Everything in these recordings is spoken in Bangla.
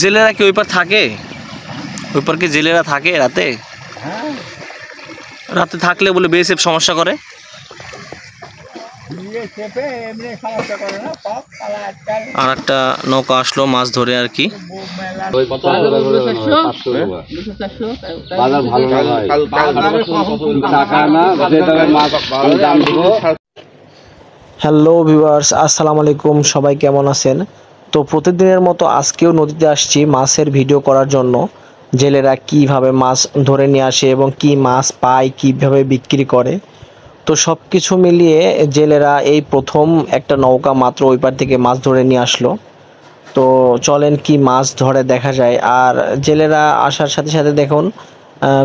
জেলেরা কি ওই পার থাকে? ওই পার কি জেলেরা থাকে রাতে? হ্যাঁ, রাতে থাকলে বলে বিএসএফ সমস্যা করে। চেপে এমনি সমস্যা করে না, সব তালা আজকাল আর একটা নৌকা আসলো মাছ ধরে আর কি। মেলা বাজার ভালো না ভাই, টাকা না যে তবে মাছ দাম দিব। হ্যালো ভিউয়ার্স, আসসালামু আলাইকুম। সবাই কেমন আছেন? তো প্রতিদিনের মতো আজকেও নদীতে আসছি মাছের ভিডিও করার জন্য। জেলেরা কিভাবে মাছ ধরে নিয়ে আসে এবং কি মাছ পায়, কিভাবে বিক্রি করে, তো সব কিছু মিলিয়ে জেলেরা এই প্রথম একটা নৌকা মাত্র ওই পার থেকে মাছ ধরে নিয়ে আসলো। তো চলেন কি মাছ ধরে দেখা যায়। আর জেলেরা আসার সাথে সাথে দেখুন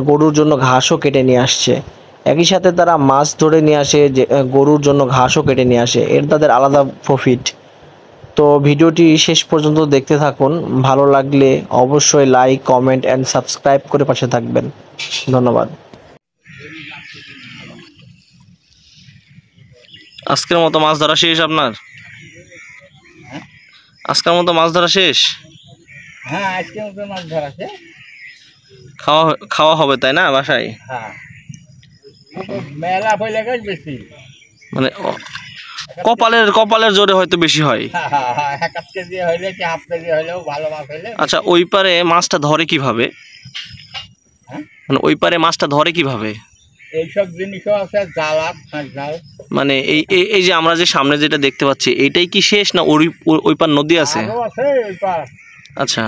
গরুর জন্য ঘাসও কেটে নিয়ে আসছে। একই সাথে তারা মাছ ধরে নিয়ে আসে, যে গরুর জন্য ঘাসও কেটে নিয়ে আসে, এর তাদের আলাদা প্রফিট। তো ভিডিওটি শেষ পর্যন্ত দেখতে থাকুন। ভালো লাগলে অবশ্যই লাইক, কমেন্ট অ্যান্ড সাবস্ক্রাইব করে পাশে থাকবেন। ধন্যবাদ। আজকের মতো মাছ ধরা শেষ আপনার? আজকের মতো মাছ ধরা শেষ? হ্যাঁ, আজকে মতো মাছ ধরাছে। খাওয়া হবে তাই না বাসায়? হ্যাঁ, মেলা পয়লা গাছ বেশি, মানে কপালের জোরে হয়তো বেশি হয়। এক কেজি হইলে কি হাফ কেজি হইলেও ভালো মাছ হইলে। আচ্ছা, ওই পারে মাছটা ধরে কিভাবে? হ্যাঁ? মানে ওই পারে মাছটা ধরে কিভাবে? এইসব জিনিসও আছে, জাল, জাল। মানে এই যে আমরা যে সামনে যেটা দেখতে পাচ্ছি, এইটাই কি শেষ না ওই পার নদী আছে? আরো আছে ওই পার। আচ্ছা,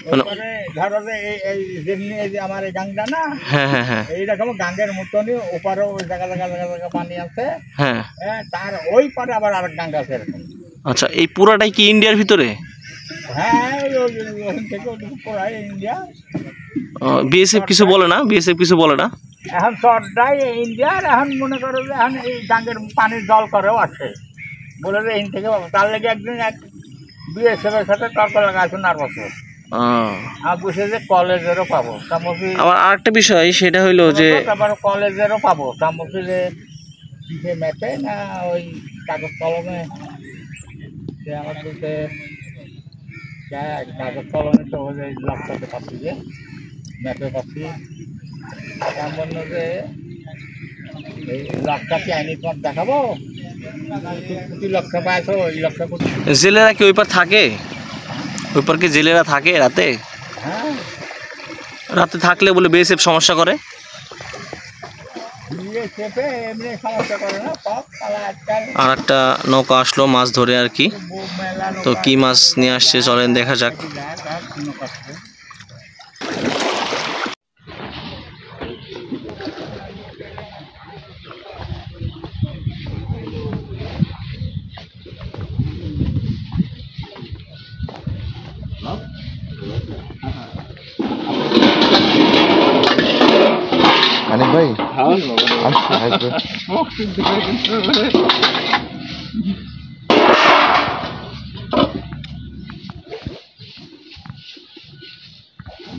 মানে ধরো যে এই যেমনি এই যে আমার এই গাংটা না, হ্যাঁ হ্যাঁ হ্যাঁ এইরকম গাঙ্গের মতনই ওপারেও ওই জায়গা জায়গা জায়গা জায়গা পানি আছে। হ্যাঁ। হ্যাঁ, তার ওই পারে আবার আরেক গাঙ্গা আছে এরকম। আচ্ছা, এই পুরাটাই কি ইন্ডিয়ার ভিতরে? হ্যাঁ, ওখান থেকে পুরাই ইন্ডিয়া। বিএসএফ কিছু বলে না? বিএসএফ কিছু বলে না? এখন সরটাই ইন্ডিয়ার। এখন মনে করো যে এখন এই গাঙ্গের পানির জল করেও আছে, বলে যে এখান থেকে পাবো। তার লেগে একদিন এক বিএসএফের সাথে তর্ক লাগাইছো না বছর, আর বুঝে যে কলেজেরও পাবো। আবার আরেকটা বিষয় সেটা হইলো যে আবার কলেজেরও পাবো। তামসি যে কিসে ম্যাপে না ওই কাগজ কলমে, সে আমার বলতে কাগজ কলমে তো ওই লক্ষ্যতে পাচ্ছি, যে ম্যাপে পাচ্ছি। তেমন যে এই লক্ষ্যটা কি আইনি তোমার দেখাবো, কোটি লক্ষ্য পাইছো, ওই লক্ষ্য কোটি। জেলেরা কি ওই পার থাকে? ওই পার কি জেলেরা থাকে রাতে? হ্যাঁ, রাতে থাকলে বলে বিএসএফ সমস্যা করে। চেপে এমনি সমস্যা করে না, সব তালা আজকাল আর একটা নৌকা আসলো মাছ ধরে আর কি। মেলা। তো কি মাছ নিয়ে আসছে চলেন দেখা যাক। অনেক ভাই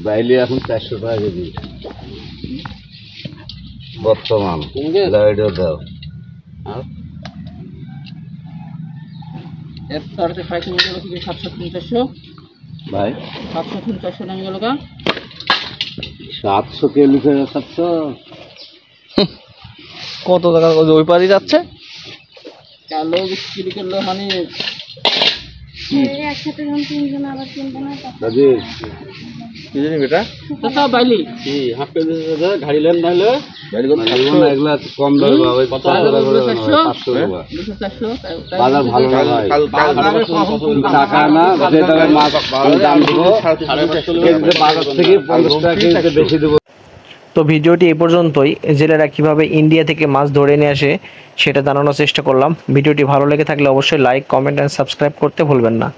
বাইলে এখন 400 টাকা কেজি বর্তমান। দাও ভাই, 750 নাম গেল 700 কে লিখে 700 কত টাকা ওই পারই যাচ্ছে? কালো বিক্রি করলো মানে একসাথে যখন তিনজন আবার কিনবো না দাদি কি জানি বেটা তো বাইলি কি হাফ কেজি গাড়ি লেন নাইলে গাড়ি কত থাকবো না, এগুলা কম দামে পাবে। কত টাকা করে 500 টাকা। বাজার ভালো না ভাই, টাকা না যে তবে মাছ দাম দিব। বাজার থেকে 50 টাকা কেজি বেশি দেব। তো ভিডিওটি এ পর্যন্তই। জেলেরা কিভাবে ইন্ডিয়া থেকে মাছ ধরে নিয়ে আসে সেটা জানানোর চেষ্টা করলাম। ভিডিওটি ভালো লেগে থাকলে অবশ্যই লাইক, কমেন্ট অ্যান্ড সাবস্ক্রাইব করতে ভুলবেন না।